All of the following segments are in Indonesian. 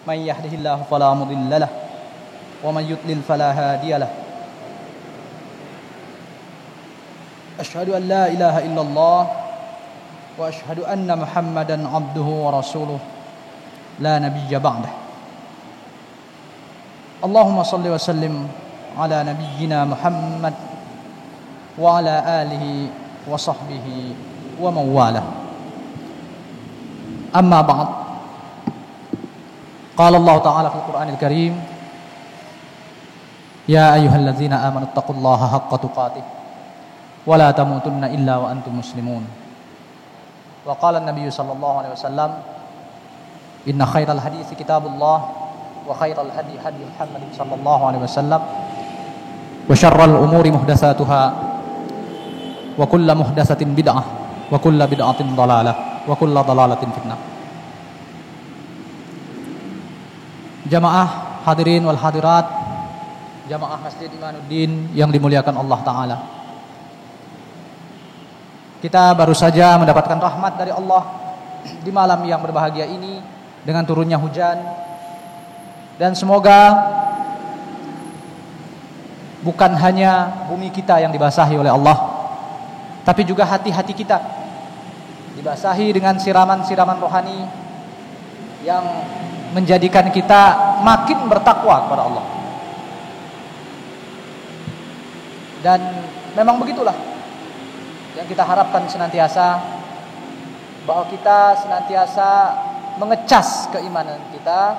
من يهده الله فلا مضل له ومن يضلل فلا هادي له أشهد أن لا إله إلا الله وأشهد أن محمدا عبده ورسوله لا نبي بعده اللهم صل وسلم على نبينا محمد وعلى آله وصحبه ومن والاه أما بعد قال الله تعالى في القرآن الكريم يا أيها الذين آمنوا اتقوا الله حق تقاته ولا تموتن إلا وأنتم مسلمون وقال النبي صلى الله عليه وسلم إن خير الحديث كتاب الله وخير الهدي هدي محمد صلى الله عليه وسلم وشر الأمور محدثاتها وكل محدثة بدعة وكل بدعة ضلالة وكل ضلالة في النار. Jamaah hadirin wal hadirat, jamaah Masjid Imanuddin yang dimuliakan Allah Ta'ala. Kita baru saja mendapatkan rahmat dari Allah di malam yang berbahagia ini dengan turunnya hujan. Dan semoga bukan hanya bumi kita yang dibasahi oleh Allah, tapi juga hati-hati kita dibasahi dengan siraman-siraman rohani yang menjadikan kita makin bertakwa kepada Allah. Dan memang begitulah yang kita harapkan senantiasa, bahwa kita senantiasa mengecas keimanan kita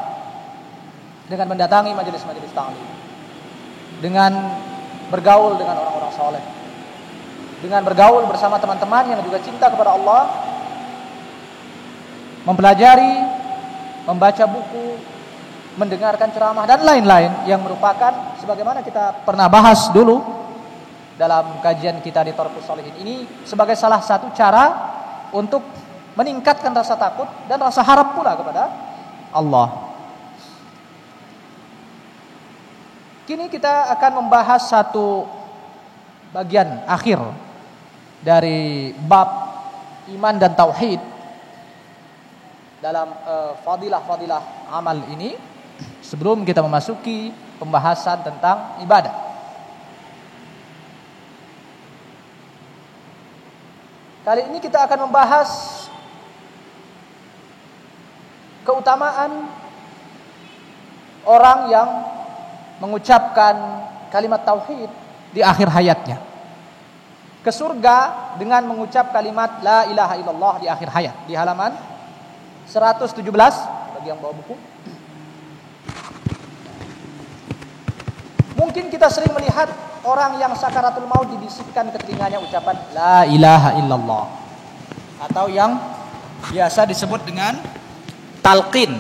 dengan mendatangi majelis-majelis ta'lim, dengan bergaul dengan orang-orang saleh, dengan bergaul bersama teman-teman yang juga cinta kepada Allah, mempelajari, membaca buku, mendengarkan ceramah dan lain-lain yang merupakan sebagaimana kita pernah bahas dulu dalam kajian kita di Thaqafus Shalihin ini sebagai salah satu cara untuk meningkatkan rasa takut dan rasa harap pula kepada Allah. Kini kita akan membahas satu bagian akhir dari bab iman dan tauhid dalam fadilah-fadilah amal ini, sebelum kita memasuki pembahasan tentang ibadah. Kali ini kita akan membahas keutamaan orang yang mengucapkan kalimat tauhid di akhir hayatnya, ke surga dengan mengucap kalimat la ilaha illallah di akhir hayat, di halaman 117 bagi yang bawa buku. Mungkin kita sering melihat orang yang sakaratul maut dibisikkan ke telinganya ucapan la ilaha illallah, atau yang biasa disebut dengan talqin.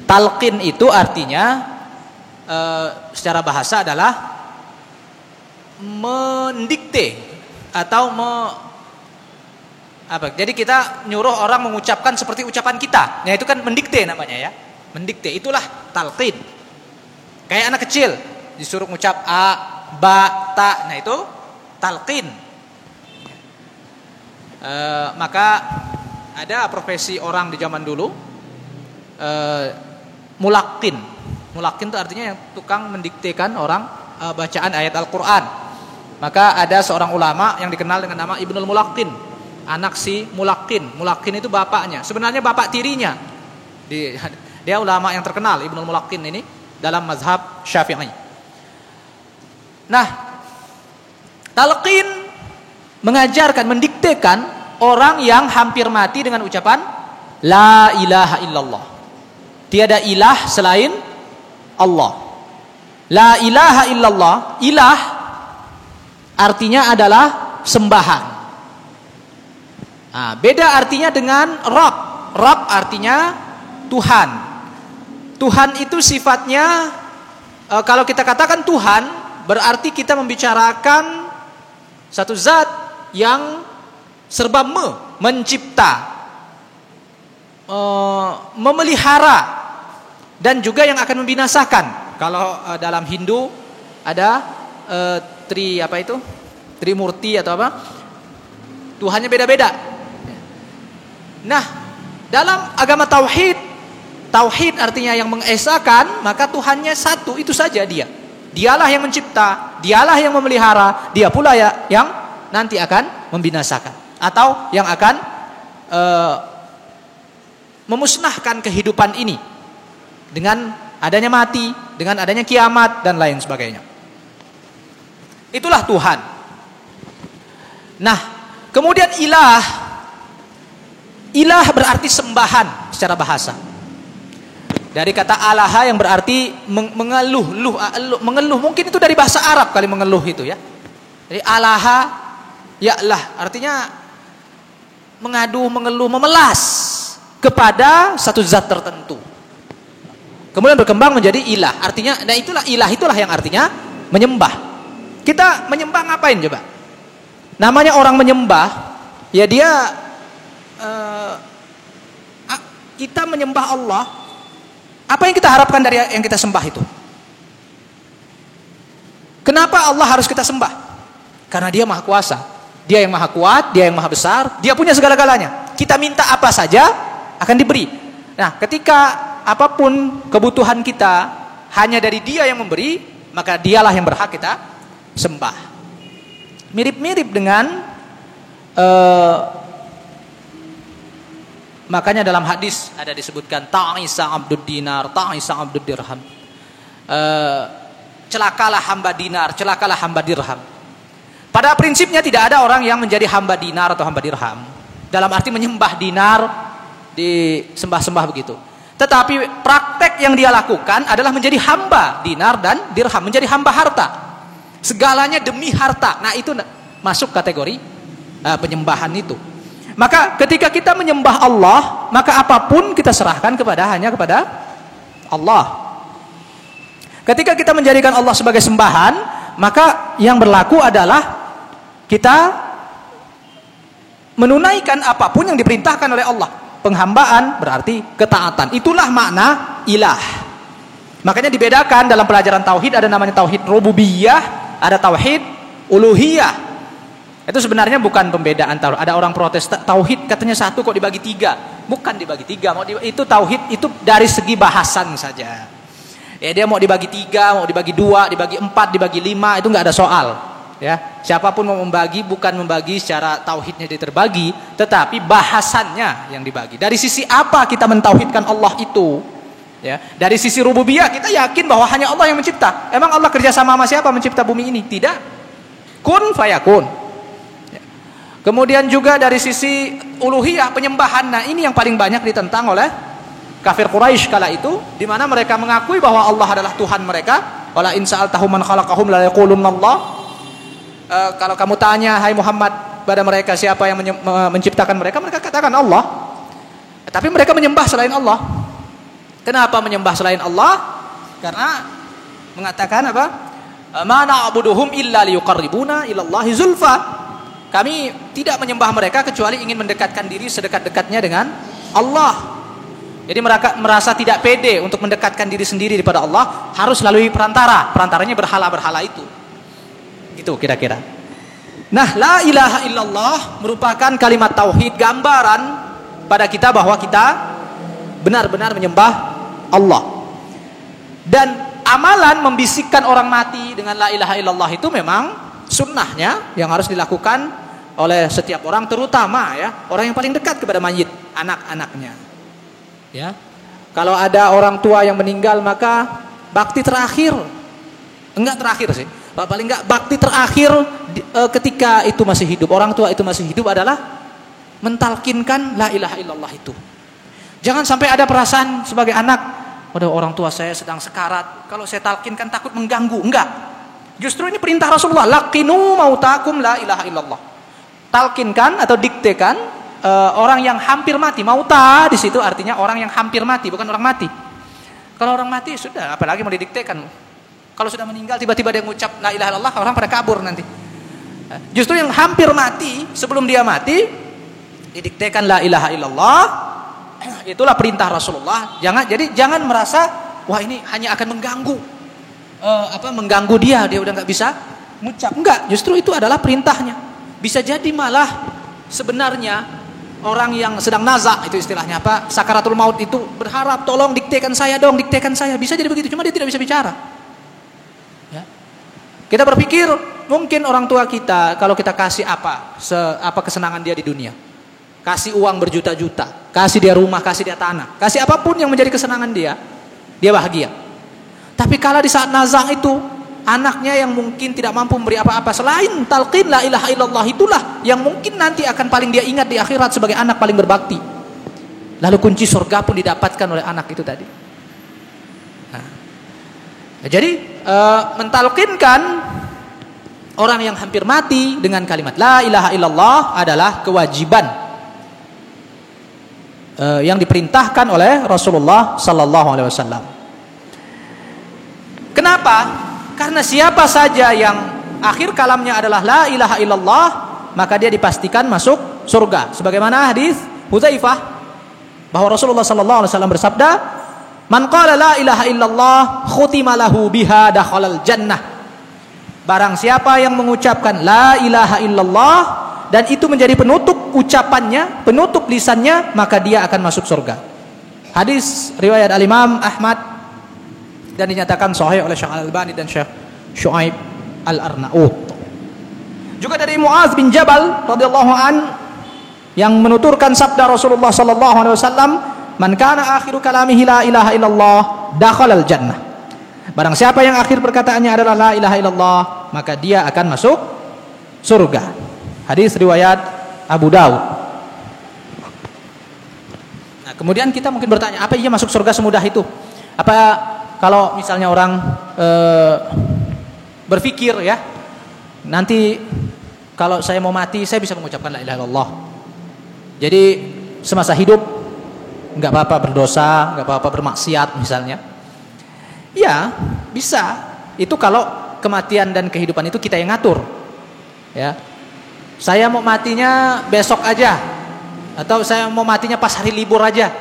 Talqin itu artinya secara bahasa adalah mendikte atau jadi kita nyuruh orang mengucapkan seperti ucapan kita. Ya itu kan mendikte namanya ya. Mendikte itulah talqin. Kayak anak kecil disuruh mengucap a, ba, ta. Nah itu talqin. Maka ada profesi orang di zaman dulu, mulakin. Mulakin itu artinya yang tukang mendiktekan orang bacaan ayat Al-Quran. Maka ada seorang ulama yang dikenal dengan nama Ibnul Mulakin, anak si Mulakin. Mulakin itu bapaknya, sebenarnya bapak tirinya. Dia ulama yang terkenal, Ibnul Mulakin ini dalam mazhab Syafi'i. Nah, talqin mengajarkan, mendiktekan orang yang hampir mati dengan ucapan la ilaha illallah. Tiada ilah selain Allah. La ilaha illallah, ilah artinya adalah sembahan. Nah, beda artinya dengan Rabb. Rabb artinya Tuhan. Tuhan itu sifatnya, kalau kita katakan Tuhan, berarti kita membicarakan satu zat yang serba mencipta, memelihara, dan juga yang akan membinasakan. Kalau dalam Hindu ada Trimurti atau apa? Tuhannya beda-beda. Nah, dalam agama tauhid tauhid artinya yang mengesakan, maka Tuhannya satu, itu saja dia. Dialah yang mencipta, dialah yang memelihara, dia pula yang nanti akan membinasakan atau yang akan memusnahkan kehidupan ini dengan adanya mati, dengan adanya kiamat dan lain sebagainya. Itulah Tuhan. Nah, kemudian ilah berarti sembahan secara bahasa. Dari kata alaha yang berarti mengeluh, mengeluh. Mungkin itu dari bahasa Arab kali mengeluh itu ya. Jadi alaha, ya'lah, artinya mengadu, mengeluh, memelas kepada satu zat tertentu. Kemudian berkembang menjadi ilah. Artinya, nah itulah yang artinya menyembah. Kita menyembah ngapain coba? Namanya orang menyembah, ya dia kita menyembah Allah. Apa yang kita harapkan dari yang kita sembah itu? Kenapa Allah harus kita sembah? Karena dia maha kuasa. Dia yang maha kuat, dia yang maha besar, dia punya segala-galanya. Kita minta apa saja akan diberi. Nah, ketika apapun kebutuhan kita hanya dari dia yang memberi, maka dialah yang berhak kita sembah. Mirip-mirip dengan makanya dalam hadis ada disebutkan ta'isa abdud dinar, ta'isa abdud dirham. Celakalah hamba dinar, celakalah hamba dirham. Pada prinsipnya tidak ada orang yang menjadi hamba dinar atau hamba dirham. Dalam arti menyembah dinar, disembah-sembah begitu. Tetapi praktek yang dia lakukan adalah menjadi hamba dinar dan dirham, menjadi hamba harta. Segalanya demi harta. Nah, itu masuk kategori penyembahan itu. Maka ketika kita menyembah Allah, maka apapun kita serahkan hanya kepada Allah. Ketika kita menjadikan Allah sebagai sembahan, maka yang berlaku adalah kita menunaikan apapun yang diperintahkan oleh Allah. Penghambaan berarti ketaatan. Itulah makna ilah. Makanya dibedakan dalam pelajaran tauhid, ada namanya tauhid rububiyah, ada tauhid uluhiyah. Itu sebenarnya bukan pembedaan tauhid. Ada orang protes tauhid katanya satu kok dibagi tiga. Bukan dibagi tiga. Itu tauhid itu dari segi bahasan saja. Ya, dia mau dibagi tiga, mau dibagi dua, dibagi empat, dibagi lima, itu nggak ada soal. Ya, siapapun mau membagi bukan membagi secara tauhidnya dia terbagi, tetapi bahasannya yang dibagi. Dari sisi apa kita mentauhidkan Allah itu? Ya, dari sisi rububiyah kita yakin bahwa hanya Allah yang mencipta. Emang Allah kerjasama sama siapa mencipta bumi ini? Tidak. Kun fayakun. Kemudian juga dari sisi uluhiyah, penyembahan. Nah, ini yang paling banyak ditentang oleh kafir Quraisy kala itu, di mana mereka mengakui bahwa Allah adalah Tuhan mereka. Wala in sa'altahum man khalaqahum la yaqulunallah. Kalau kamu tanya hai Muhammad pada mereka siapa yang menciptakan mereka, mereka katakan Allah. Tapi mereka menyembah selain Allah. Kenapa menyembah selain Allah? Karena mengatakan apa? Ma na'buduhum illa liyuqarribuna ilallahi zulfa. Kami tidak menyembah mereka kecuali ingin mendekatkan diri sedekat-dekatnya dengan Allah. Jadi mereka merasa tidak pede untuk mendekatkan diri sendiri kepada Allah, harus melalui perantara. Perantaranya berhala-berhala itu. Gitu kira-kira. Nah, la ilaha illallah merupakan kalimat tauhid, gambaran pada kita bahwa kita benar-benar menyembah Allah. Dan amalan membisikkan orang mati dengan la ilaha illallah itu memang sunnahnya yang harus dilakukan oleh setiap orang, terutama ya orang yang paling dekat kepada mayit, anak-anaknya. Ya, kalau ada orang tua yang meninggal maka bakti terakhir, enggak terakhir sih, paling enggak bakti terakhir ketika itu masih hidup, orang tua itu masih hidup adalah mentalkinkan la ilaha illallah itu. Jangan sampai ada perasaan sebagai anak, waduh orang tua saya sedang sekarat, kalau saya talkinkan takut mengganggu. Enggak. Justru ini perintah Rasulullah, laqinu mautakum la ilaha illallah. Talkinkan atau diktekan orang yang hampir mati. Mauta di situ artinya orang yang hampir mati, bukan orang mati. Kalau orang mati sudah, apalagi mau didiktekan. Kalau sudah meninggal tiba-tiba dia mengucap la ilaha illallah, orang pada kabur nanti. Justru yang hampir mati, sebelum dia mati didiktekan la ilaha illallah. Itulah perintah Rasulullah. Jangan merasa wah ini hanya akan mengganggu. Mengganggu dia udah nggak bisa mengucap. Enggak, justru itu adalah perintahnya. Bisa jadi malah sebenarnya orang yang sedang nazak, itu istilahnya apa, sakaratul maut itu berharap, tolong diktekan saya dong, diktekan saya. Bisa jadi begitu, cuma dia tidak bisa bicara. Ya. Kita berpikir mungkin orang tua kita kalau kita kasih apa kesenangan dia di dunia, kasih uang berjuta-juta, kasih dia rumah, kasih dia tanah, kasih apapun yang menjadi kesenangan dia bahagia. Tapi kalau di saat nazak itu, anaknya yang mungkin tidak mampu memberi apa-apa selain talqin la ilaha illallah, itulah yang mungkin nanti akan paling dia ingat di akhirat sebagai anak paling berbakti. Lalu kunci surga pun didapatkan oleh anak itu tadi. Nah, jadi mentalqinkan orang yang hampir mati dengan kalimat la ilaha illallah adalah kewajiban yang diperintahkan oleh Rasulullah sallallahu alaihi wasallam. Kenapa? Karena siapa saja yang akhir kalamnya adalah la ilaha illallah, maka dia dipastikan masuk surga. Sebagaimana hadis Hudzaifah bahwa Rasulullah sallallahu alaihi wasallam bersabda, "Man qala la ilaha illallah khutima lahu biha dakhalal jannah." Barang siapa yang mengucapkan la ilaha illallah dan itu menjadi penutup ucapannya, penutup lisannya, maka dia akan masuk surga. Hadis riwayat Al-Imam Ahmad dan dinyatakan sahih oleh Syekh Al-Albani dan Syekh Syuaib Al-Arnaut. Juga dari Muaz bin Jabal radhiyallahu an yang menuturkan sabda Rasulullah sallallahu alaihi wasallam, "Man kana akhiru kalamihi la ilaha illallah dakhalal jannah." Barang siapa yang akhir perkataannya adalah la ilaha illallah, maka dia akan masuk surga. Hadis riwayat Abu Daud. Nah, kemudian kita mungkin bertanya, apa iya masuk surga semudah itu? Apa kalau misalnya orang berpikir ya, nanti kalau saya mau mati saya bisa mengucapkan la ilaha illallah, jadi semasa hidup nggak apa-apa berdosa, nggak apa-apa bermaksiat misalnya. Ya bisa, itu kalau kematian dan kehidupan itu kita yang ngatur. Ya, saya mau matinya besok aja, atau saya mau matinya pas hari libur aja,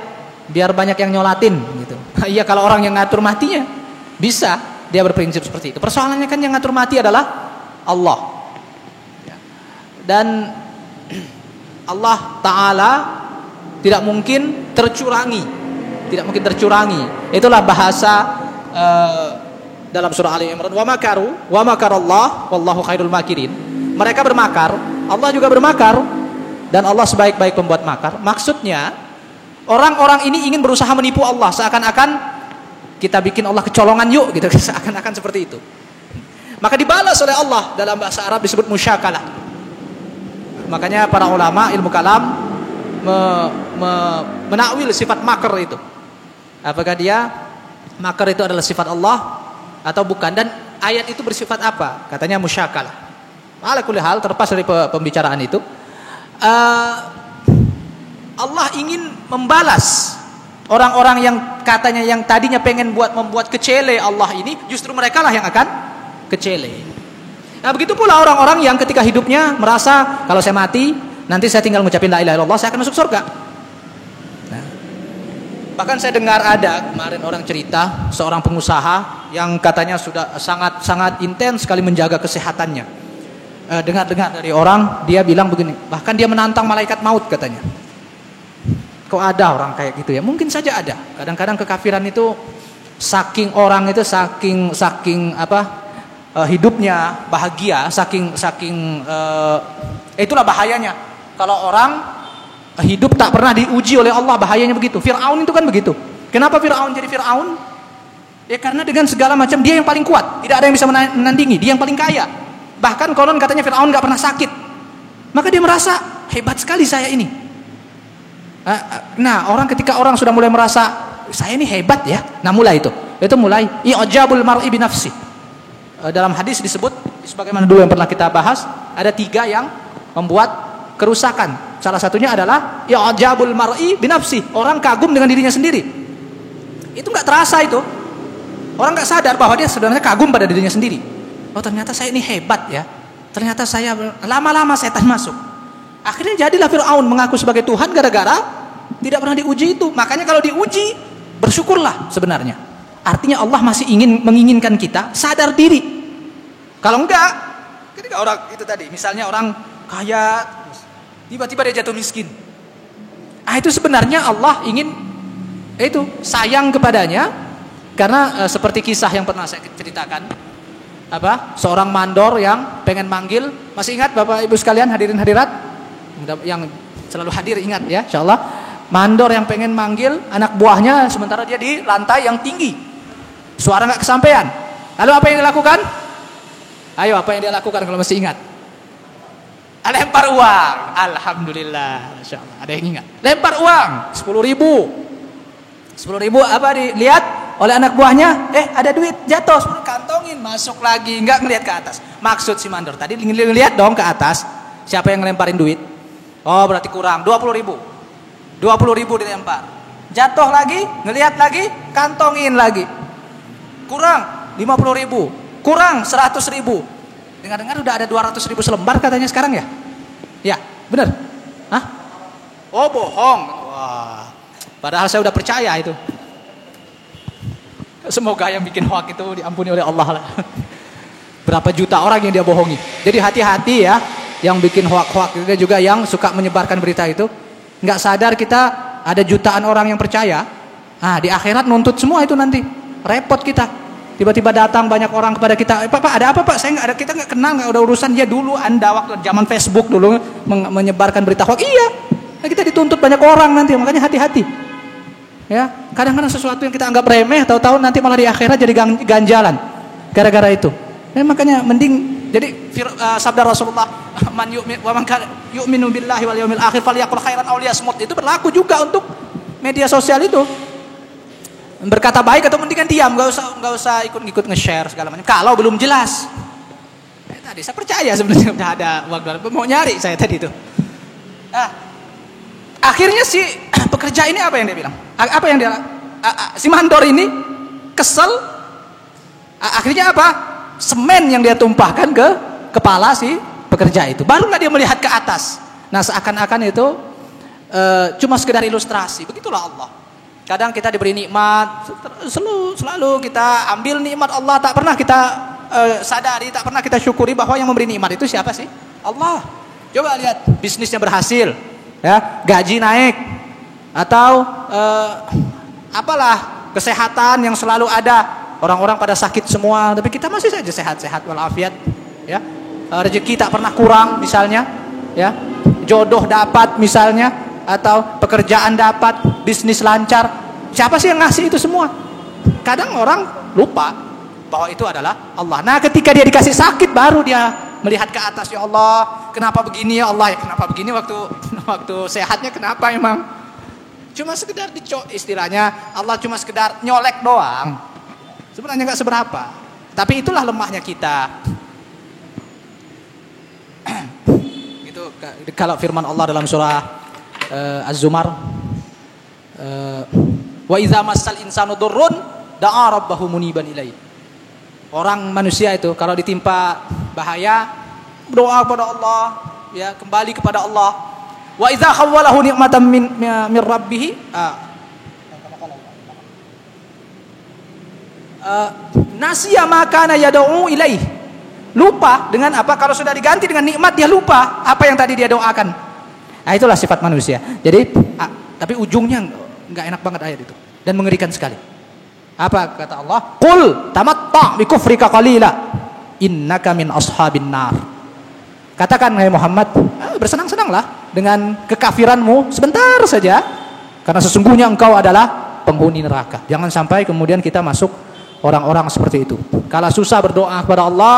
biar banyak yang nyolatin gitu. Iya, kalau orang yang ngatur matinya bisa, dia berprinsip seperti itu. Persoalannya kan yang ngatur mati adalah Allah. Dan Allah Ta'ala tidak mungkin tercurangi. Tidak mungkin tercurangi. Itulah bahasa dalam surah Ali Imran, wa makaru wa makarallah wallahu khairul makirin. Mereka bermakar, Allah juga bermakar, dan Allah sebaik-baik pembuat makar. Maksudnya orang-orang ini ingin berusaha menipu Allah, seakan-akan kita bikin Allah kecolongan yuk gitu, seakan-akan seperti itu. Maka dibalas oleh Allah, dalam bahasa Arab disebut musyakalah. Makanya para ulama ilmu kalam menakwil sifat makar itu. Apakah dia makar itu adalah sifat Allah atau bukan, dan ayat itu bersifat apa? Katanya musyakalah. Ala kulli hal, terlepas dari pembicaraan itu, Allah ingin membalas orang-orang yang katanya yang tadinya pengen membuat kecele Allah ini, justru mereka lah yang akan kecele. Nah, begitu pula orang-orang yang ketika hidupnya merasa kalau saya mati nanti saya tinggal ngucapin la ilaha illallah, saya akan masuk surga. Nah, bahkan saya dengar ada kemarin orang cerita seorang pengusaha yang katanya sudah sangat intens sekali menjaga kesehatannya. Dengar-dengar dari orang, dia bilang begini, bahkan dia menantang malaikat maut katanya. Kok ada orang kayak gitu ya? Mungkin saja ada. Kadang-kadang kekafiran itu saking orang itu saking hidupnya bahagia, saking itulah bahayanya. Kalau orang hidup tak pernah diuji oleh Allah, bahayanya begitu. Fir'aun itu kan begitu. Kenapa Fir'aun jadi Fir'aun? Ya karena dengan segala macam dia yang paling kuat, tidak ada yang bisa menandingi, dia yang paling kaya. Bahkan konon katanya Fir'aun gak pernah sakit. Maka dia merasa hebat sekali saya ini. Nah, ketika orang sudah mulai merasa saya ini hebat ya, nah mulai itu mulai i'jabul mar'i bi nafsi. Dalam hadis disebut, sebagaimana dulu yang pernah kita bahas, ada 3 yang membuat kerusakan. Salah satunya adalah i'jabul mar'i bi nafsi, orang kagum dengan dirinya sendiri. Itu nggak terasa itu, orang nggak sadar bahwa dia sebenarnya kagum pada dirinya sendiri. Oh, ternyata saya ini hebat ya, ternyata saya, lama-lama setan masuk. Akhirnya jadilah Fir'aun mengaku sebagai Tuhan gara-gara tidak pernah diuji itu. Makanya kalau diuji, bersyukurlah sebenarnya. Artinya Allah masih menginginkan kita sadar diri. Kalau enggak, ketika orang itu tadi, misalnya orang kaya, tiba-tiba dia jatuh miskin. itu sebenarnya Allah ingin itu sayang kepadanya karena seperti kisah yang pernah saya ceritakan, seorang mandor yang pengen manggil, masih ingat Bapak Ibu sekalian, hadirin hadirat yang selalu hadir, ingat ya insyaallah, mandor yang pengen manggil anak buahnya sementara dia di lantai yang tinggi, suara nggak kesampaian. Lalu apa yang dilakukan? Ayo, apa yang dia lakukan kalau masih ingat? Lempar uang. Alhamdulillah, Masya Allah, ada yang ingat. Lempar uang 10.000 apa dilihat oleh anak buahnya, ada duit jatuh, 10 kantongin, masuk lagi, nggak ngelihat ke atas. Maksud si mandor tadi ngelihat dong ke atas, siapa yang ngelemparin duit. Oh, berarti kurang 20.000 dilempar, jatuh lagi, ngelihat lagi, kantongin lagi, kurang 50.000, kurang 100.000. Dengar-dengar udah ada 200.000 selembar katanya sekarang ya? Ya, benar? Hah? Oh, bohong. Wah, padahal saya udah percaya itu. Semoga yang bikin hoax itu diampuni oleh Allah lah. Berapa juta orang yang dia bohongi. Jadi hati-hati ya, yang bikin hoax-hoax juga yang suka menyebarkan berita itu. Nggak sadar kita ada jutaan orang yang percaya. Di akhirat nuntut semua itu nanti. Repot kita. Tiba-tiba datang banyak orang kepada kita, Pak, ada apa Pak? Saya nggak ada, kita nggak kenal, nggak ada urusan. Ya dulu Anda waktu zaman Facebook dulu menyebarkan berita hoax. Iya, kita dituntut banyak orang nanti, makanya hati-hati. Ya, kadang-kadang sesuatu yang kita anggap remeh, tahu-tahu nanti malah di akhirat jadi ganjalan gara-gara itu. Makanya mending jadi sabda Rasulullah, man yu'minu billahi wal yawmil akhir falyaqul khairan aw liyasmut, itu berlaku juga untuk media sosial itu. Berkata baik atau mendingan diam, nggak usah ikut nge-share segala macam kalau belum jelas. Tadi saya percaya sebenarnya udah ada uang, mau nyari saya tadi itu. Akhirnya si pekerja ini apa yang dia bilang? Apa yang dia si mandor ini kesel. Akhirnya apa? Semen yang dia tumpahkan ke kepala si pekerja itu. Baru nggak dia melihat ke atas. Nah, seakan-akan itu cuma sekedar ilustrasi. Begitulah Allah. Kadang kita diberi nikmat, selalu kita ambil nikmat Allah, tak pernah kita sadari, tak pernah kita syukuri bahwa yang memberi nikmat itu siapa sih? Allah. Coba lihat bisnisnya berhasil, ya, gaji naik, atau apalah kesehatan yang selalu ada. Orang-orang pada sakit semua, tapi kita masih saja sehat-sehat walafiat, ya. Rezeki tak pernah kurang misalnya, ya. Jodoh dapat misalnya, atau pekerjaan dapat, bisnis lancar. Siapa sih yang ngasih itu semua? Kadang orang lupa bahwa itu adalah Allah. Nah, ketika dia dikasih sakit baru dia melihat ke atas, ya Allah, kenapa begini ya Allah? Ya kenapa begini waktu sehatnya kenapa emang? Cuma sekedar istilahnya Allah cuma sekedar nyolek doang. Sebenarnya enggak seberapa. Tapi itulah lemahnya kita. Itu kalau firman Allah dalam surah Az-Zumar, wa idza massal insanu durrun da'a rabbahu muniban ilaihi. Orang manusia itu kalau ditimpa bahaya berdoa kepada Allah, ya, kembali kepada Allah. Wa idza khawwalahu ni'matan min rabbih nasiya ma kana yad'u ilaihi. Lupa dengan apa? Kalau sudah diganti dengan nikmat dia lupa apa yang tadi dia doakan. Nah, itulah sifat manusia. Jadi, tapi ujungnya nggak enak banget ayat itu dan mengerikan sekali. Apa kata Allah? Qul tamatta' bi kufrika qalila innaka min ashabin nar. Katakan hai Muhammad, bersenang-senanglah dengan kekafiranmu sebentar saja, karena sesungguhnya engkau adalah penghuni neraka. Jangan sampai kemudian kita masuk orang-orang seperti itu. Kalau susah berdoa kepada Allah,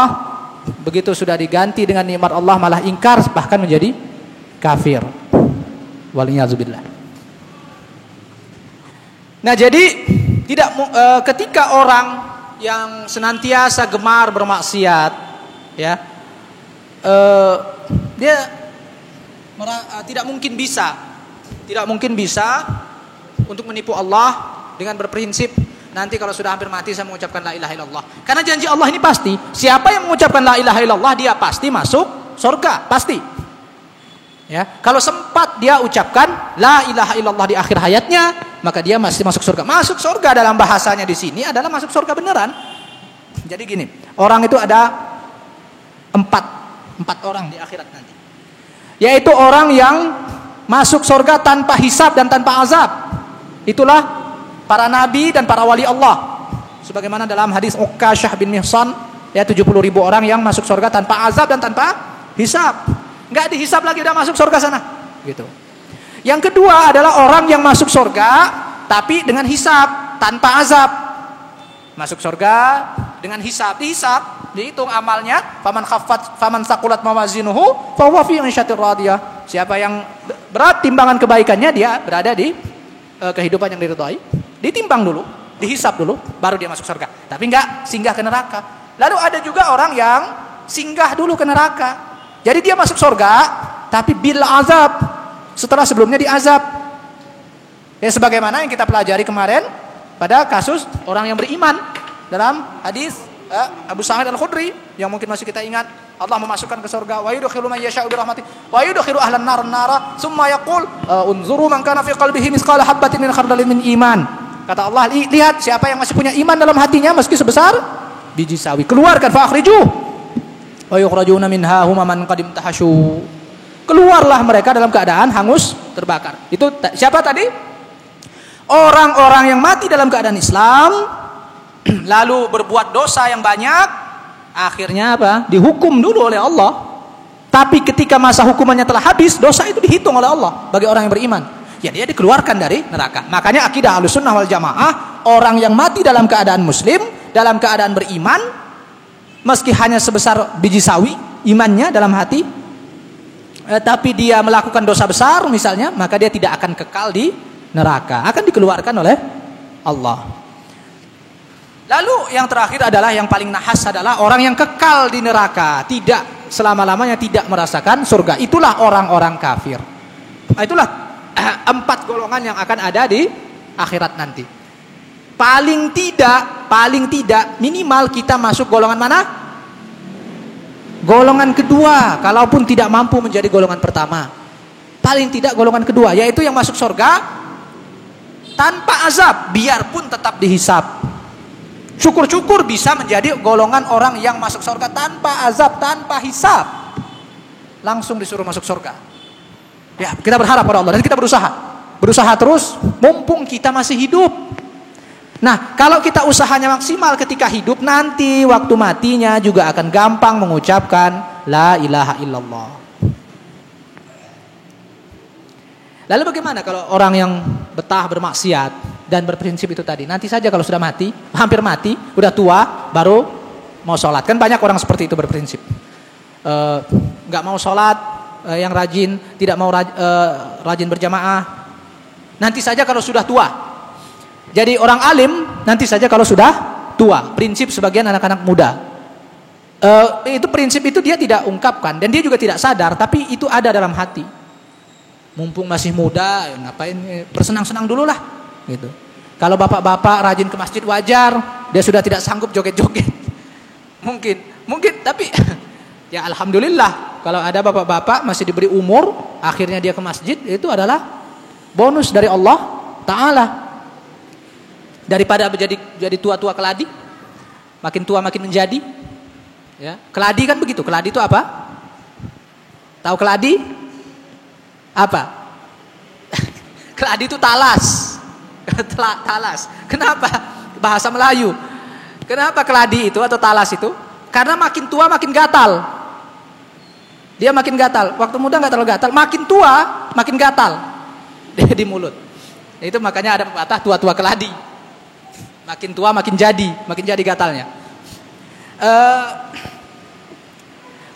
begitu sudah diganti dengan nikmat Allah malah ingkar, bahkan menjadi kafir. Waliyadzubillah. Nah, jadi tidak ketika orang yang senantiasa gemar bermaksiat, ya, dia tidak mungkin bisa untuk menipu Allah dengan berprinsip nanti kalau sudah hampir mati saya mengucapkan la ilaha illallah. Karena janji Allah ini pasti, siapa yang mengucapkan la ilaha illallah dia pasti masuk surga, pasti. Ya, kalau sempat dia ucapkan la ilaha illallah di akhir hayatnya, maka dia masih masuk surga. Masuk surga dalam bahasanya di sini adalah masuk surga beneran. Jadi gini, orang itu ada empat orang di akhirat nanti. Yaitu orang yang masuk surga tanpa hisab dan tanpa azab. Itulah para nabi dan para wali Allah. Sebagaimana dalam hadis Uqashah bin Mihsan, ya 70.000 orang yang masuk surga tanpa azab dan tanpa hisab. Enggak dihisab lagi udah masuk surga sana. Gitu. Yang kedua adalah orang yang masuk surga tapi dengan hisab, tanpa azab. Masuk surga dengan hisab, dihisab, dihitung amalnya, faman saqulat mawazinuhu fahuwa fi 'ishatir radiyah. Siapa yang berat timbangan kebaikannya, dia berada di kehidupan yang diridhai. Ditimbang dulu, dihisab dulu, baru dia masuk surga. Tapi enggak singgah ke neraka. Lalu ada juga orang yang singgah dulu ke neraka. Jadi dia masuk surga tapi bil azab, setelah sebelumnya diazab. Ya sebagaimana yang kita pelajari kemarin pada kasus orang yang beriman dalam hadis Abu Sa'id Al-Khudri yang mungkin masih kita ingat. Allah memasukkan ke surga, wa yudkhilu man yasha'u bi rahmatihi wa yudkhilu ahlan nar an-nara tsumma yaqul unzuru man kana fi qalbihi mithqala habatin min khardalin min iman. Kata Allah, lihat siapa yang masih punya iman dalam hatinya meski sebesar biji sawi, keluarkan fa akhrijuh wa yukhrajuna minha humaman qad imtahashu. Keluarlah mereka dalam keadaan hangus terbakar. Itu siapa tadi? Orang-orang yang mati dalam keadaan Islam lalu berbuat dosa yang banyak, akhirnya apa? Dihukum dulu oleh Allah. Tapi ketika masa hukumannya telah habis, dosa itu dihitung oleh Allah bagi orang yang beriman. Ya dia dikeluarkan dari neraka. Makanya akidah Ahlussunnah wal Jamaah, orang yang mati dalam keadaan muslim, dalam keadaan beriman, meski hanya sebesar biji sawi imannya dalam hati, tapi dia melakukan dosa besar misalnya, maka dia tidak akan kekal di neraka, akan dikeluarkan oleh Allah. Lalu yang terakhir adalah yang paling nahas adalah orang yang kekal di neraka, tidak selama-lamanya tidak merasakan surga. Itulah orang-orang kafir. Itulah 4 golongan yang akan ada di akhirat nanti. Paling tidak minimal kita masuk golongan mana? Golongan kedua, kalaupun tidak mampu menjadi golongan pertama. Paling tidak golongan kedua, yaitu yang masuk surga tanpa azab, biarpun tetap dihisab. Syukur-syukur bisa menjadi golongan orang yang masuk surga tanpa azab, tanpa hisab. Langsung disuruh masuk surga. Ya, kita berharap pada Allah dan kita berusaha terus mumpung kita masih hidup. Nah, kalau kita usahanya maksimal ketika hidup, nanti waktu matinya juga akan gampang mengucapkan la ilaha illallah. Lalu bagaimana kalau orang yang betah bermaksiat dan berprinsip itu tadi? Nanti saja kalau sudah mati, hampir mati, udah tua, baru mau sholat. Kan banyak orang seperti itu berprinsip. Nggak mau sholat, yang rajin, tidak mau rajin berjamaah. Nanti saja kalau sudah tua. Jadi orang alim nanti saja kalau sudah tua. Prinsip sebagian anak-anak muda. Itu prinsip itu dia tidak ungkapkan dan dia juga tidak sadar, tapi itu ada dalam hati. Mumpung masih muda, ngapain bersenang-senang dulu lah, gitu. Kalau bapak-bapak rajin ke masjid wajar, dia sudah tidak sanggup joget-joget. Mungkin, tapi ya alhamdulillah kalau ada bapak-bapak masih diberi umur, akhirnya dia ke masjid, itu adalah bonus dari Allah Ta'ala. Daripada jadi tua-tua keladi, makin tua makin menjadi. Ya, keladi kan begitu. Keladi itu apa? Tahu keladi? Apa? Keladi itu talas. Talas. Kenapa? Bahasa Melayu. Kenapa keladi itu atau talas itu? Karena makin tua makin gatal. Dia makin gatal. Waktu muda nggak terlalu gatal. Makin tua makin gatal di mulut. Itu makanya ada pepatah tua-tua keladi. Makin tua makin jadi gatalnya.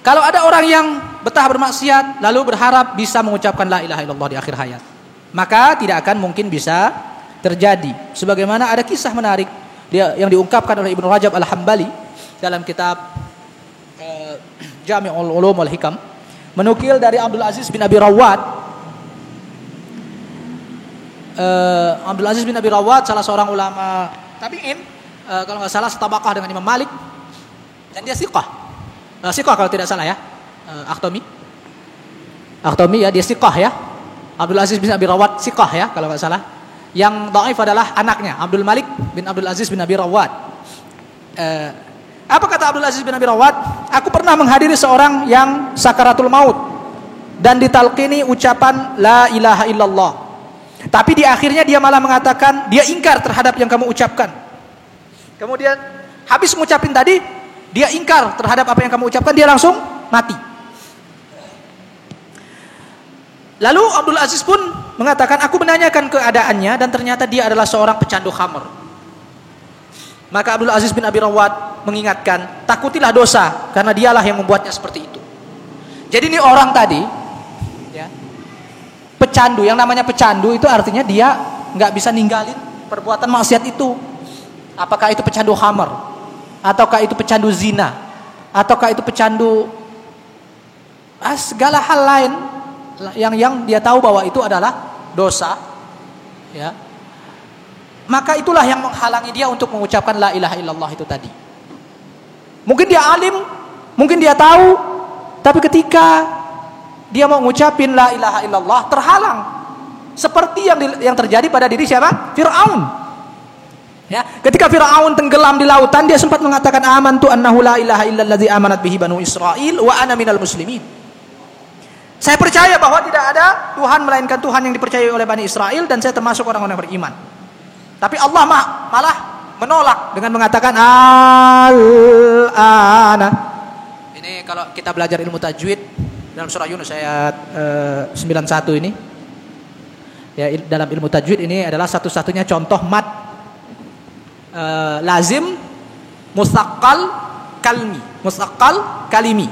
Kalau ada orang yang betah bermaksiat lalu berharap bisa mengucapkan la ilaha illallah di akhir hayat, maka tidak akan mungkin bisa terjadi. Sebagaimana ada kisah menarik yang diungkapkan oleh Ibnu Rajab Al-Hambali dalam kitab Jami'ul Ulum wal Hikam, menukil dari Abdul Aziz bin Abi Rawat. Abdul Aziz bin Abi Rawat salah seorang ulama tabi'in, kalau nggak salah setabaqah dengan Imam Malik, dan dia siqah kalau tidak salah ya, Akhtomi ya, dia siqah ya. Abdul Aziz bin Abi Rawat siqah ya kalau nggak salah. Yang dhaif adalah anaknya Abdul Malik bin Abdul Aziz bin Abi Rawat. Apa kata Abdul Aziz bin Abi Rawat? Aku pernah menghadiri seorang yang sakaratul maut, dan ditalqini ucapan la ilaha illallah. Tapi di akhirnya dia malah mengatakan dia ingkar terhadap yang kamu ucapkan. Kemudian habis mengucapin tadi, dia ingkar terhadap apa yang kamu ucapkan, dia langsung mati. Lalu Abdul Aziz pun mengatakan, aku menanyakan keadaannya dan ternyata dia adalah seorang pecandu khamr. Maka Abdul Aziz bin Abi Rawat mengingatkan, takutilah dosa karena dialah yang membuatnya seperti itu. Jadi ini orang tadi, ya, pecandu, yang namanya pecandu itu artinya dia nggak bisa ninggalin perbuatan maksiat itu. Apakah itu pecandu khamr, ataukah itu pecandu zina, ataukah itu pecandu segala hal lain yang dia tahu bahwa itu adalah dosa, ya. Maka itulah yang menghalangi dia untuk mengucapkan la ilaha illallah itu tadi. Mungkin dia alim, mungkin dia tahu, tapi ketika dia mau mengucapin la ilaha illallah terhalang. Seperti yang terjadi pada diri siapa? Fir'aun. Ya, ketika Fir'aun tenggelam di lautan, dia sempat mengatakan amantu annahu la ilaha illalladzi amanat bihi banu Israil wa ana minal muslimin. Saya percaya bahwa tidak ada Tuhan melainkan Tuhan yang dipercayai oleh Bani Israel dan saya termasuk orang-orang yang beriman. Tapi Allah malah menolak dengan mengatakan al-ana. Ini kalau kita belajar ilmu tajwid dalam surah Yunus ayat 91 ini. Ya, dalam ilmu tajwid ini adalah satu-satunya contoh mad lazim mustaqqal kalimi.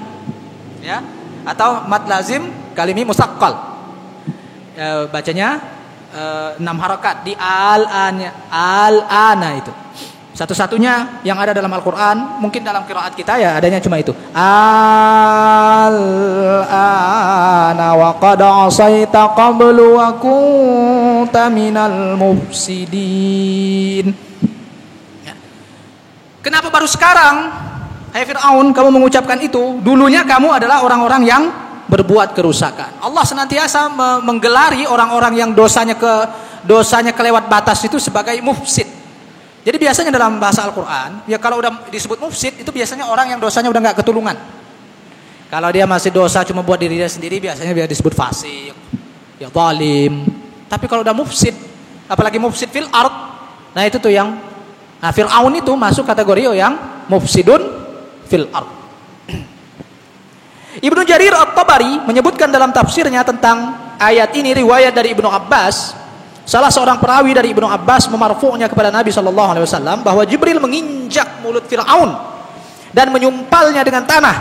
Ya, atau mad lazim kalimi mustaqqal. Bacanya 6 harakat di al-ana itu. Satu-satunya yang ada dalam Al-Qur'an, mungkin dalam qiraat kita ya adanya cuma itu. Al-ana wa qad asaita qablu wa kunta minal mufsidin. Ya. Kenapa baru sekarang, hai Fir'aun, kamu mengucapkan itu? Dulunya kamu adalah orang-orang yang berbuat kerusakan. Allah senantiasa menggelari orang-orang yang dosanya kelewat batas itu sebagai mufsid. Jadi biasanya dalam bahasa Al-Quran, ya kalau udah disebut mufsid itu biasanya orang yang dosanya udah nggak ketulungan. Kalau dia masih dosa cuma buat dirinya sendiri, biasanya dia disebut fasik, ya zalim. Tapi kalau udah mufsid, apalagi mufsid fil ard, nah itu tuh yang, nah Fir'aun itu masuk kategori yang mufsidun fil ard. Ibnu Jarir At-Tabari menyebutkan dalam tafsirnya tentang ayat ini, riwayat dari Ibnu Abbas, salah seorang perawi dari Ibnu Abbas memarfu'nya kepada Nabi SAW bahwa Jibril menginjak mulut Fir'aun dan menyumpalnya dengan tanah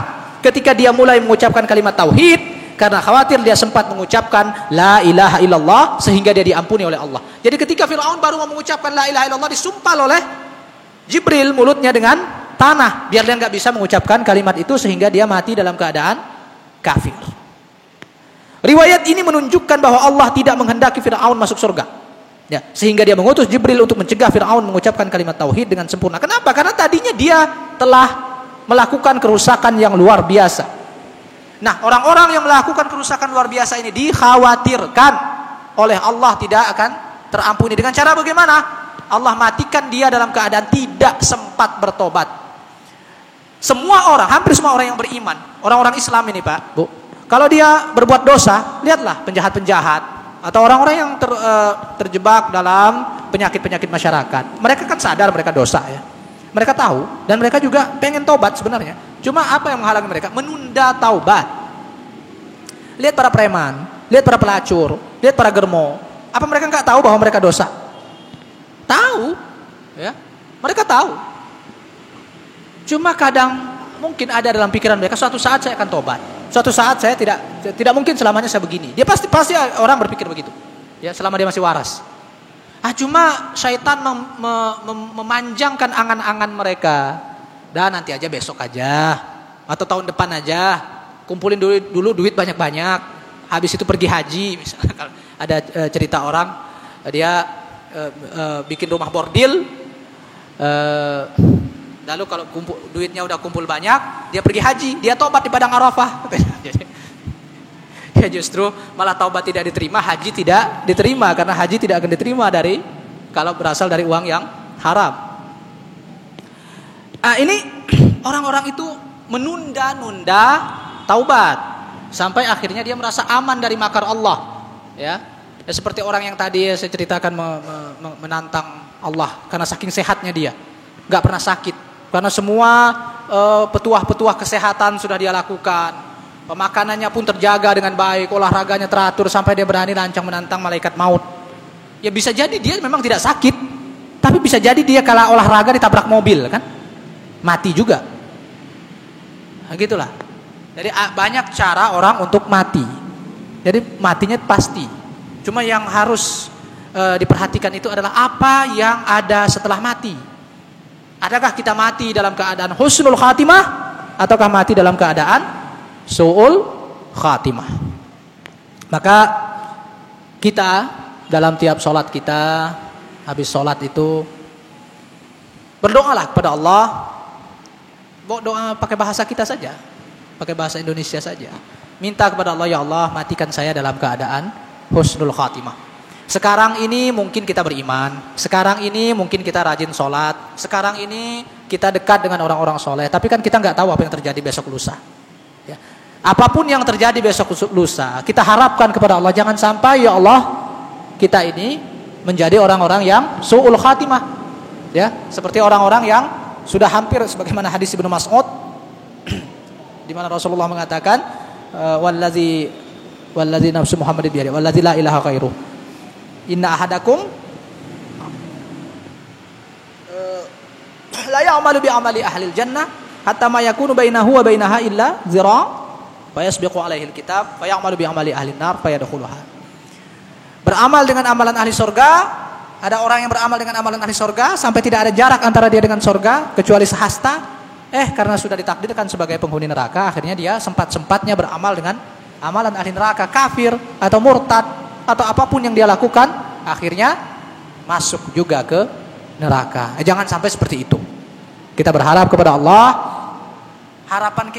ketika dia mulai mengucapkan kalimat tauhid karena khawatir dia sempat mengucapkan la ilaha illallah sehingga dia diampuni oleh Allah. Jadi ketika Fir'aun baru mau mengucapkan la ilaha illallah, disumpal oleh Jibril mulutnya dengan tanah biar dia nggak bisa mengucapkan kalimat itu sehingga dia mati dalam keadaan kafir. Riwayat ini menunjukkan bahwa Allah tidak menghendaki Fir'aun masuk surga, ya, sehingga dia mengutus Jibril untuk mencegah Fir'aun mengucapkan kalimat tauhid dengan sempurna. Kenapa? Karena tadinya dia telah melakukan kerusakan yang luar biasa. Nah, orang-orang yang melakukan kerusakan luar biasa ini dikhawatirkan oleh Allah tidak akan terampuni. Dengan cara bagaimana? Allah matikan dia dalam keadaan tidak sempat bertobat. Semua orang, hampir semua orang yang beriman, orang-orang Islam ini Pak, Bu, kalau dia berbuat dosa, lihatlah penjahat-penjahat atau orang-orang yang terjebak dalam penyakit-penyakit masyarakat. Mereka kan sadar mereka dosa ya. Mereka tahu dan mereka juga pengen tobat sebenarnya. Cuma apa yang menghalangi mereka? Menunda taubat. Lihat para preman, lihat para pelacur, lihat para germo. Apa mereka nggak tahu bahwa mereka dosa? Tahu, ya. Mereka tahu. Cuma kadang mungkin ada dalam pikiran mereka, suatu saat saya akan tobat. Suatu saat saya tidak mungkin selamanya saya begini. Dia pasti orang berpikir begitu. Ya, selama dia masih waras. Cuma syaitan memanjangkan angan-angan mereka. Dan nanti aja, besok aja, atau tahun depan aja. Kumpulin dulu duit banyak-banyak. Habis itu pergi haji. Misalnya kalau ada cerita orang dia bikin rumah bordil. Lalu kalau duitnya udah kumpul banyak, dia pergi haji, dia tobat di padang Arafah. Jadi, ya justru malah taubat tidak diterima, haji tidak diterima karena haji tidak akan diterima kalau berasal dari uang yang haram. Ini orang-orang itu menunda-nunda taubat. sampai akhirnya dia merasa aman dari makar Allah. Ya, seperti orang yang tadi saya ceritakan menantang Allah karena saking sehatnya dia, nggak pernah sakit, karena semua petuah-petuah kesehatan sudah dia lakukan. Pemakanannya pun terjaga dengan baik, olahraganya teratur sampai dia berani lancang menantang malaikat maut. Ya bisa jadi dia memang tidak sakit, tapi bisa jadi dia kalau olahraga ditabrak mobil kan, mati juga. Nah, gitulah. Jadi banyak cara orang untuk mati. Jadi matinya pasti. Cuma yang harus diperhatikan itu adalah apa yang ada setelah mati. Adakah kita mati dalam keadaan husnul khatimah ataukah mati dalam keadaan su'ul khatimah? Maka kita dalam tiap sholat kita, habis sholat itu berdoalah kepada Allah. Doa pakai bahasa kita saja, pakai bahasa Indonesia saja. Minta kepada Allah, ya Allah matikan saya dalam keadaan husnul khatimah. Sekarang ini mungkin kita beriman, sekarang ini mungkin kita rajin sholat, sekarang ini kita dekat dengan orang-orang soleh, tapi kan kita nggak tahu apa yang terjadi besok lusa. Ya. Apapun yang terjadi besok lusa, kita harapkan kepada Allah jangan sampai ya Allah kita ini menjadi orang-orang yang su'ul khatimah. Ya, seperti orang-orang yang sudah hampir sebagaimana hadis Ibnu Mas'ud di mana Rasulullah mengatakan wallazi nafsu Muhammadin biyadihi wallazi la ilaha ghairuh inna ahadakum la ya'malu bi amali ahlil jannah hatta ma yakunu bainahu wa bainaha illa zira' fayasbiqu alaihi alkitab fayamalu bi amali ahli nar fayadkhuluha. Beramal dengan amalan ahli surga, ada orang yang beramal dengan amalan ahli surga sampai tidak ada jarak antara dia dengan surga kecuali sehasta. Karena sudah ditakdirkan sebagai penghuni neraka, akhirnya dia sempat-sempatnya beramal dengan amalan ahli neraka, kafir atau murtad atau apapun yang dia lakukan, akhirnya masuk juga ke neraka. Jangan sampai seperti itu. Kita berharap kepada Allah. Harapan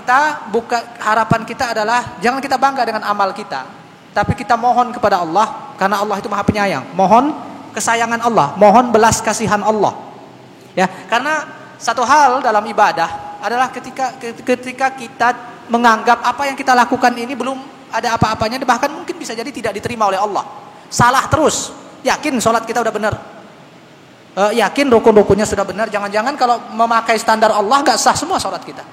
kita adalah jangan kita bangga dengan amal kita, tapi kita mohon kepada Allah karena Allah itu Maha Penyayang. Mohon kesayangan Allah, mohon belas kasihan Allah. Ya, karena satu hal dalam ibadah adalah ketika kita menganggap apa yang kita lakukan ini belum ada apa-apanya, bahkan mungkin bisa jadi tidak diterima oleh Allah. Salah terus. Yakin sholat kita udah benar. Yakin rukun-rukunnya sudah benar. Jangan-jangan kalau memakai standar Allah gak sah semua sholat kita.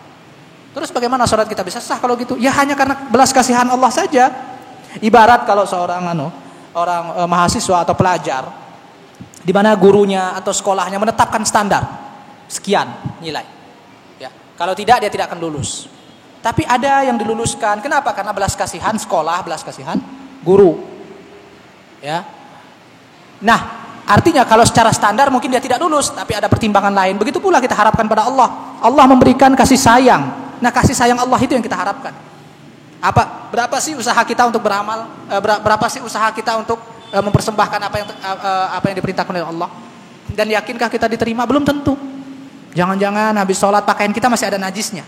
Terus bagaimana sholat kita bisa sah kalau gitu? Ya hanya karena belas kasihan Allah saja. Ibarat kalau seorang orang mahasiswa atau pelajar, di mana gurunya atau sekolahnya menetapkan standar sekian nilai. Ya, kalau tidak dia tidak akan lulus. Tapi ada yang diluluskan. Kenapa? Karena belas kasihan sekolah, belas kasihan guru. Ya. Nah, artinya kalau secara standar mungkin dia tidak lulus, tapi ada pertimbangan lain. Begitu pula kita harapkan pada Allah. Allah memberikan kasih sayang. Nah, kasih sayang Allah itu yang kita harapkan. Berapa sih usaha kita untuk beramal? Berapa sih usaha kita untuk mempersembahkan apa yang diperintahkan oleh Allah? Dan yakinkah kita diterima? Belum tentu. Jangan-jangan habis sholat pakaian kita masih ada najisnya.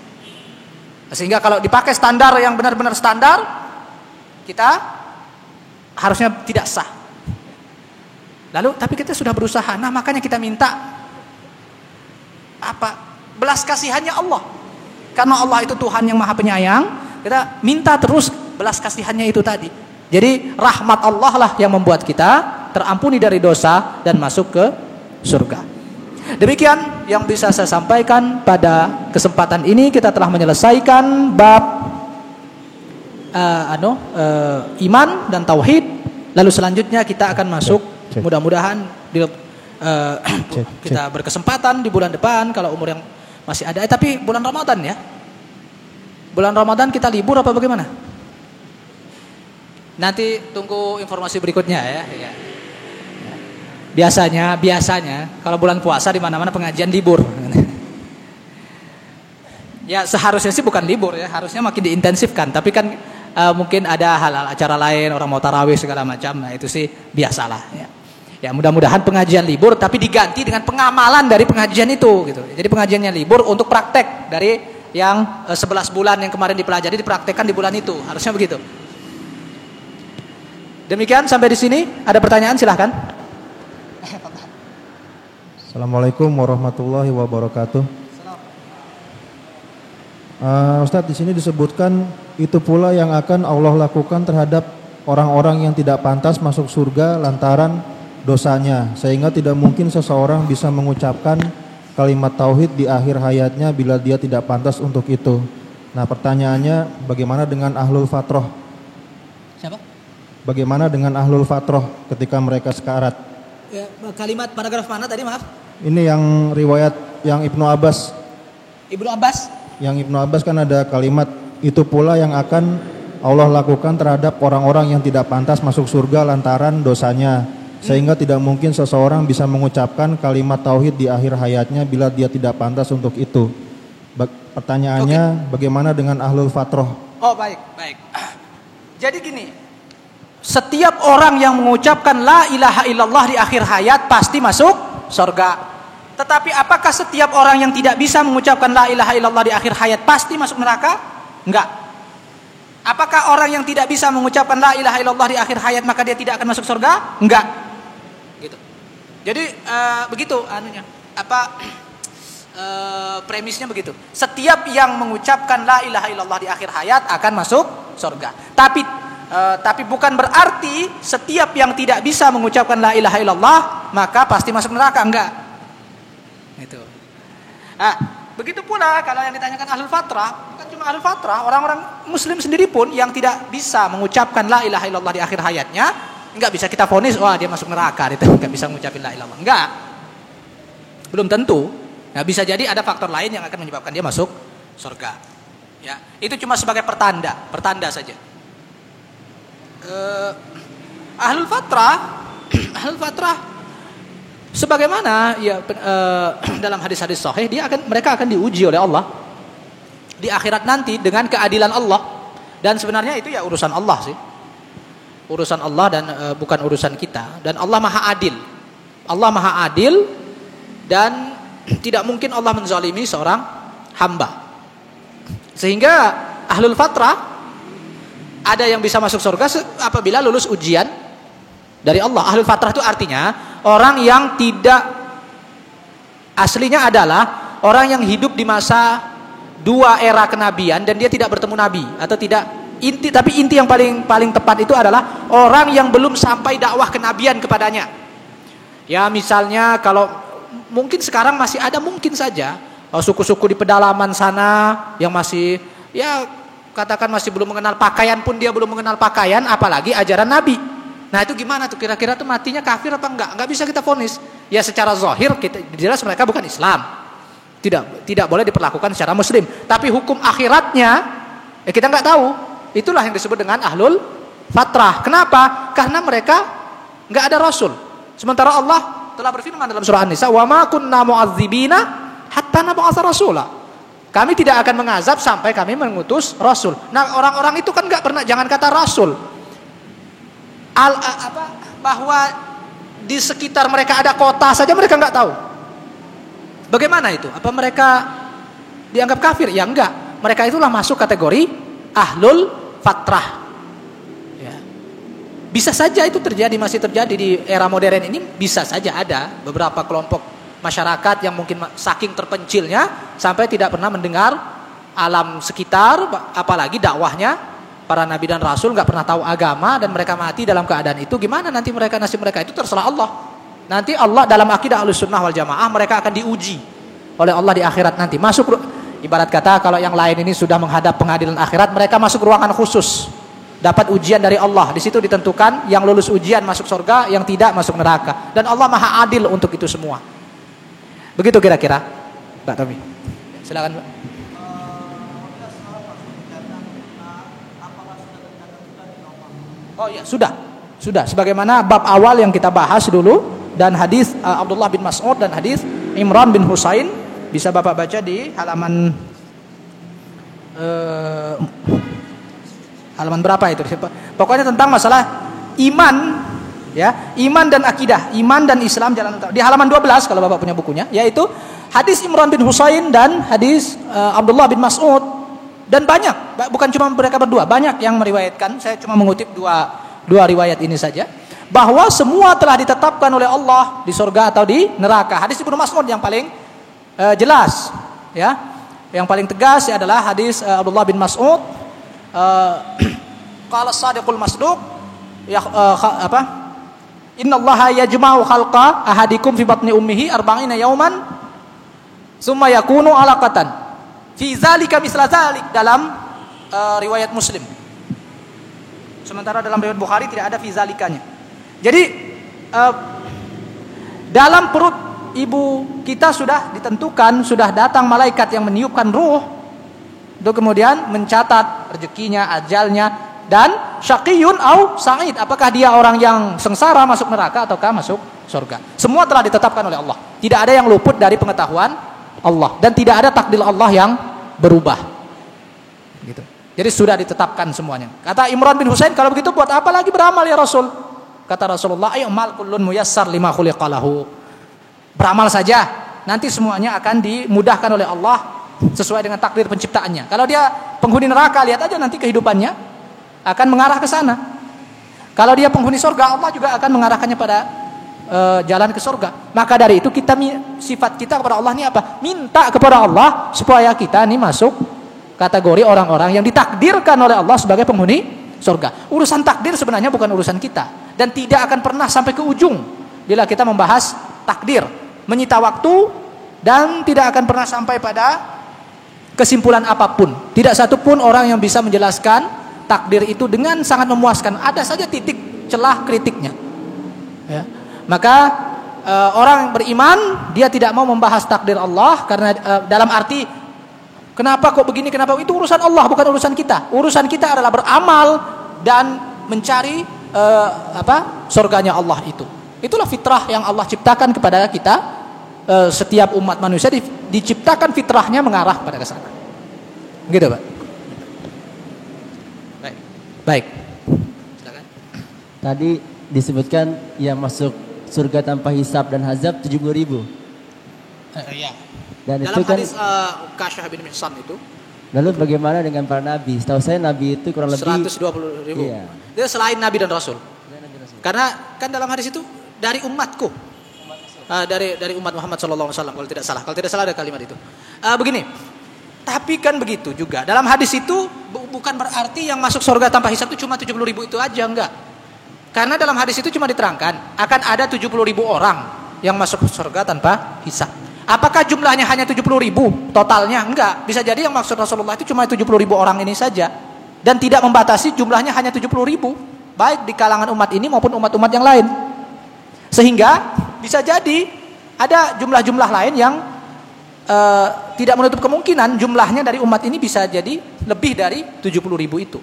Sehingga kalau dipakai standar yang benar-benar standar, kita harusnya tidak sah. Lalu tapi kita sudah berusaha. Nah, makanya kita minta belas kasihannya Allah. Karena Allah itu Tuhan yang Maha Penyayang, kita minta terus belas kasihannya itu tadi. Jadi rahmat Allah lah yang membuat kita terampuni dari dosa dan masuk ke surga. Demikian yang bisa saya sampaikan pada kesempatan ini. Kita telah menyelesaikan bab iman dan tauhid. Lalu selanjutnya kita akan masuk. Mudah-mudahan kita berkesempatan di bulan depan kalau umur yang masih ada. Tapi bulan Ramadan ya. Bulan Ramadan kita libur apa bagaimana? Nanti tunggu informasi berikutnya ya. Biasanya kalau bulan puasa di mana-mana pengajian libur. Ya seharusnya sih bukan libur ya, harusnya makin diintensifkan. Tapi kan mungkin ada hal-hal acara lain, orang mau tarawih segala macam. Nah itu sih biasalah ya. Ya mudah-mudahan pengajian libur tapi diganti dengan pengamalan dari pengajian itu gitu. Jadi pengajiannya libur untuk praktek dari yang 11 bulan yang kemarin dipelajari dipraktekkan di bulan itu. Harusnya begitu. Demikian sampai di sini. Ada pertanyaan silahkan. Assalamualaikum warahmatullahi wabarakatuh. Ustadz, di sini disebutkan itu pula yang akan Allah lakukan terhadap orang-orang yang tidak pantas masuk surga lantaran dosanya, sehingga tidak mungkin seseorang bisa mengucapkan kalimat tauhid di akhir hayatnya bila dia tidak pantas untuk itu. Nah, pertanyaannya, bagaimana dengan ahlul fatrah? Siapa? Bagaimana dengan ahlul fatrah ketika mereka sekarat? Ya, kalimat paragraf mana tadi, maaf? Ini yang riwayat yang Ibnu Abbas. Ibnu Abbas? Yang Ibnu Abbas kan ada kalimat, itu pula yang akan Allah lakukan terhadap orang-orang yang tidak pantas masuk surga lantaran dosanya, sehingga tidak mungkin seseorang bisa mengucapkan kalimat tauhid di akhir hayatnya bila dia tidak pantas untuk itu. Pertanyaannya, bagaimana dengan ahlul fatrah? Oh, baik. Jadi gini, setiap orang yang mengucapkan la ilaha illallah di akhir hayat pasti masuk surga. Tetapi apakah setiap orang yang tidak bisa mengucapkan la ilaha illallah di akhir hayat pasti masuk neraka? Enggak. Apakah orang yang tidak bisa mengucapkan la ilaha illallah di akhir hayat maka dia tidak akan masuk surga? Enggak. Gitu. Jadi begitu anunya. Premisnya begitu. Setiap yang mengucapkan la ilaha illallah di akhir hayat akan masuk surga. Tapi bukan berarti setiap yang tidak bisa mengucapkan la ilaha illallah maka pasti masuk neraka, enggak. Itu. Begitu pula kalau yang ditanyakan ahlul fatrah, bukan cuma ahlul fatrah, orang-orang muslim sendiri pun yang tidak bisa mengucapkan la ilaha illallah di akhir hayatnya, enggak bisa kita vonis wah dia masuk neraka, dia enggak bisa mengucapin la ilaha illallah. Enggak. Belum tentu. Nah, bisa jadi ada faktor lain yang akan menyebabkan dia masuk surga. Ya, itu cuma sebagai pertanda saja. Ahlul fatrah sebagaimana ya dalam hadis-hadis sahih mereka akan diuji oleh Allah di akhirat nanti dengan keadilan Allah, dan sebenarnya itu ya urusan Allah sih. Urusan Allah dan bukan urusan kita, dan Allah Maha Adil. Allah Maha Adil dan tidak mungkin Allah menzalimi seorang hamba. Sehingga ahlul fatrah ada yang bisa masuk surga apabila lulus ujian dari Allah. Ahlul fatrah itu artinya orang yang tidak, aslinya adalah orang yang hidup di masa dua era kenabian dan dia tidak bertemu nabi atau tidak tapi inti yang paling tepat itu adalah orang yang belum sampai dakwah kenabian kepadanya. Ya misalnya kalau mungkin sekarang masih ada mungkin saja suku-suku di pedalaman sana yang masih ya katakan masih belum mengenal pakaian pun dia belum mengenal pakaian, apalagi ajaran Nabi. Nah itu gimana tuh kira-kira tuh matinya kafir apa enggak? Enggak bisa kita vonis. Ya secara zahir jelas mereka bukan Islam. Tidak boleh diperlakukan secara muslim. Tapi hukum akhiratnya kita enggak tahu. Itulah yang disebut dengan ahlul fatrah. Kenapa? Karena mereka enggak ada rasul. Sementara Allah telah berfirman dalam surah An-Nisa, "Wa ma kunna mu'adzibina hatta nab'atsa rasula." Kami tidak akan mengazab sampai kami mengutus rasul. Nah, orang-orang itu kan enggak pernah, jangan kata rasul. Bahwa di sekitar mereka ada kota saja mereka enggak tahu. Bagaimana itu? Apa mereka dianggap kafir? Ya enggak. Mereka itulah masuk kategori ahlul fatrah. Ya. Bisa saja itu masih terjadi di era modern ini, bisa saja ada beberapa kelompok masyarakat yang mungkin saking terpencilnya sampai tidak pernah mendengar alam sekitar, apalagi dakwahnya para nabi dan rasul, nggak pernah tahu agama, dan mereka mati dalam keadaan itu. Gimana nanti nasib mereka itu terserah Allah. Nanti Allah dalam akidah Ahlussunnah wal Jamaah mereka akan diuji oleh Allah di akhirat nanti. Masuk, ibarat kata kalau yang lain ini sudah menghadap pengadilan akhirat, mereka masuk ruangan khusus, dapat ujian dari Allah. Di situ ditentukan yang lulus ujian masuk surga, yang tidak masuk neraka. Dan Allah Maha Adil untuk itu semua. Begitu kira-kira, Pak Tommy. Silakan, Pak. Oh iya, sudah. Sebagaimana bab awal yang kita bahas dulu, dan hadis Abdullah bin Mas'ud dan hadis Imran bin Husain bisa Bapak baca di halaman halaman berapa itu? Pokoknya tentang masalah iman, ya, iman dan akidah, iman dan Islam jalan di halaman 12 kalau Bapak punya bukunya, yaitu hadis Imran bin Husain dan hadis Abdullah bin Mas'ud, dan banyak, bukan cuma mereka berdua, banyak yang meriwayatkan. Saya cuma mengutip dua riwayat ini saja, bahwa semua telah ditetapkan oleh Allah di surga atau di neraka. Hadis Ibnu Mas'ud yang paling jelas, ya, yang paling tegas adalah hadis Abdullah bin Mas'ud qala as-sadiqul masduq ya innallaha yajma'u khalqa ahadikum fi batni ummihi 40 yawman summa yakunu alaqatan fi zalika misla zalik dalam riwayat Muslim. Sementara dalam riwayat Bukhari tidak ada fi zalikanya. Jadi dalam perut ibu kita sudah ditentukan, sudah datang malaikat yang meniupkan ruh untuk kemudian mencatat rezekinya, ajalnya, dan syaqiyun au sa'id, apakah dia orang yang sengsara masuk neraka ataukah masuk surga. Semua telah ditetapkan oleh Allah. Tidak ada yang luput dari pengetahuan Allah dan tidak ada takdir Allah yang berubah. Gitu. Jadi sudah ditetapkan semuanya. Kata Imran bin Husain, kalau begitu buat apa lagi beramal ya Rasul? Kata Rasulullah, ayyumal kullun muyassar lima khuliqalahu. Beramal saja, nanti semuanya akan dimudahkan oleh Allah sesuai dengan takdir penciptaannya. Kalau dia penghuni neraka, lihat aja nanti kehidupannya akan mengarah ke sana. Kalau dia penghuni surga, Allah juga akan mengarahkannya pada jalan ke surga. Maka dari itu sifat kita kepada Allah ini apa? Minta kepada Allah supaya kita ini masuk kategori orang-orang yang ditakdirkan oleh Allah sebagai penghuni surga. Urusan takdir sebenarnya bukan urusan kita dan tidak akan pernah sampai ke ujung bila kita membahas takdir, menyita waktu dan tidak akan pernah sampai pada kesimpulan apapun. Tidak satupun orang yang bisa menjelaskan takdir itu dengan sangat memuaskan. Ada saja titik celah kritiknya. Ya. Maka orang beriman dia tidak mau membahas takdir Allah karena dalam arti kenapa kok begini, kenapa itu urusan Allah bukan urusan kita. Urusan kita adalah beramal dan mencari surganya Allah itu. Itulah fitrah yang Allah ciptakan kepada kita. Setiap umat manusia diciptakan fitrahnya mengarah pada ke sana. Gitu, Pak. Baik. Silakan. Tadi disebutkan yang masuk surga tanpa hisab dan azab 70.000. Iya. Dan dalam itu kan hadis Kasyah bin Mihsan itu. Lalu bagaimana dengan para nabi? Setahu saya nabi itu kurang lebih 120.000. Iya. Itu selain nabi dan rasul. Karena kan dalam hadis itu dari umatku. Dari umat Muhammad sallallahu alaihi wasallam kalau tidak salah. Kalau tidak salah ada kalimat itu. Begini. Tapi kan begitu juga. Dalam hadis itu bukan berarti yang masuk surga tanpa hisab itu cuma 70.000 itu aja, enggak. Karena dalam hadis itu cuma diterangkan akan ada 70.000 orang yang masuk surga tanpa hisab. Apakah jumlahnya hanya 70.000 totalnya? Enggak. Bisa jadi yang maksud Rasulullah itu cuma 70.000 orang ini saja dan tidak membatasi jumlahnya hanya 70.000, baik di kalangan umat ini maupun umat-umat yang lain. Sehingga bisa jadi ada jumlah-jumlah lain yang tidak menutup kemungkinan jumlahnya dari umat ini bisa jadi lebih dari 70.000 itu.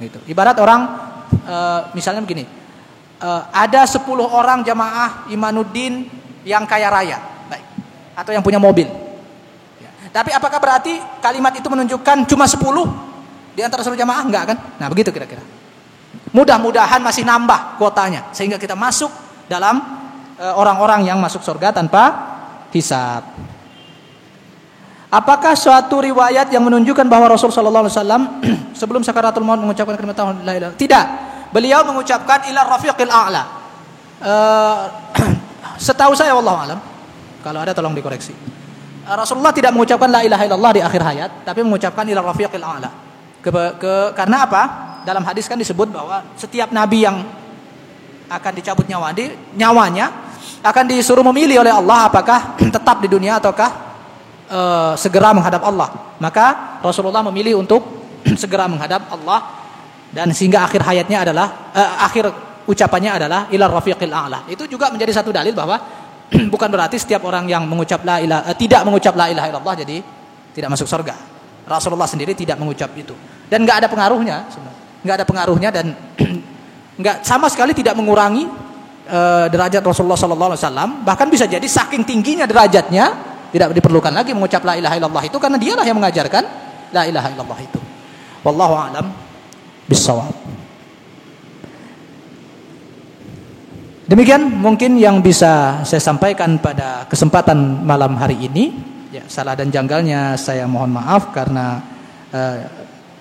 Gitu. Ibarat orang misalnya begini, ada 10 orang jamaah Imanuddin yang kaya raya, baik, atau yang punya mobil. Ya. Tapi apakah berarti kalimat itu menunjukkan cuma 10 di antara seluruh jamaah? Enggak kan? Nah begitu kira-kira. Mudah-mudahan masih nambah kuotanya sehingga kita masuk dalam orang-orang yang masuk surga tanpa hisab. Apakah suatu riwayat yang menunjukkan bahwa Rasul sallallahu alaihi wasallam sebelum sakaratul maut mengucapkan kalimat la ilaha illallah? Tidak. Beliau mengucapkan ila rafiqil a'la. Setahu saya wallahu alam. Kalau ada tolong dikoreksi. Rasulullah tidak mengucapkan la ilaha illallah di akhir hayat, tapi mengucapkan ila rafiqil a'la. Karena apa? Dalam hadis kan disebut bahwa setiap nabi yang akan dicabut nyawanya akan disuruh memilih oleh Allah apakah tetap di dunia ataukah segera menghadap Allah. Maka Rasulullah memilih untuk segera menghadap Allah dan sehingga akhir hayatnya adalah akhir ucapannya adalah ila rafiqil a'la. Itu juga menjadi satu dalil bahwa bukan berarti setiap orang yang mengucap tidak mengucap la ilaha illallah jadi tidak masuk surga. Rasulullah sendiri tidak mengucap itu dan enggak ada pengaruhnya sebenarnya. Enggak ada pengaruhnya dan enggak sama sekali tidak mengurangi derajat Rasulullah sallallahu alaihi wasallam. Bahkan bisa jadi saking tingginya derajatnya tidak diperlukan lagi mengucap la ilaha illallah itu karena dialah yang mengajarkan la ilaha illallah itu. Wallahu a'lam bissawab. Demikian mungkin yang bisa saya sampaikan pada kesempatan malam hari ini. Ya, salah dan janggalnya saya mohon maaf karena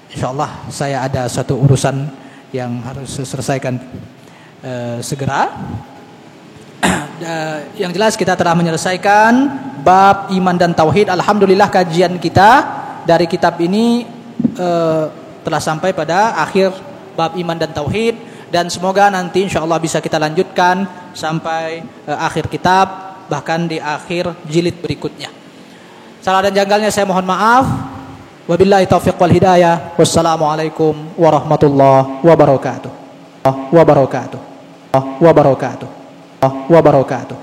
insyaallah saya ada satu urusan yang harus saya selesaikan segera. Yang jelas kita telah menyelesaikan bab iman dan tauhid. Alhamdulillah kajian kita dari kitab ini telah sampai pada akhir bab iman dan tauhid, dan semoga nanti insyaallah bisa kita lanjutkan sampai akhir kitab, bahkan di akhir jilid berikutnya. Salah dan janggalnya saya mohon maaf. Wabillahi taufiq wal hidayah. Wassalamualaikum warahmatullahi wabarakatuh. Wabarakatuh.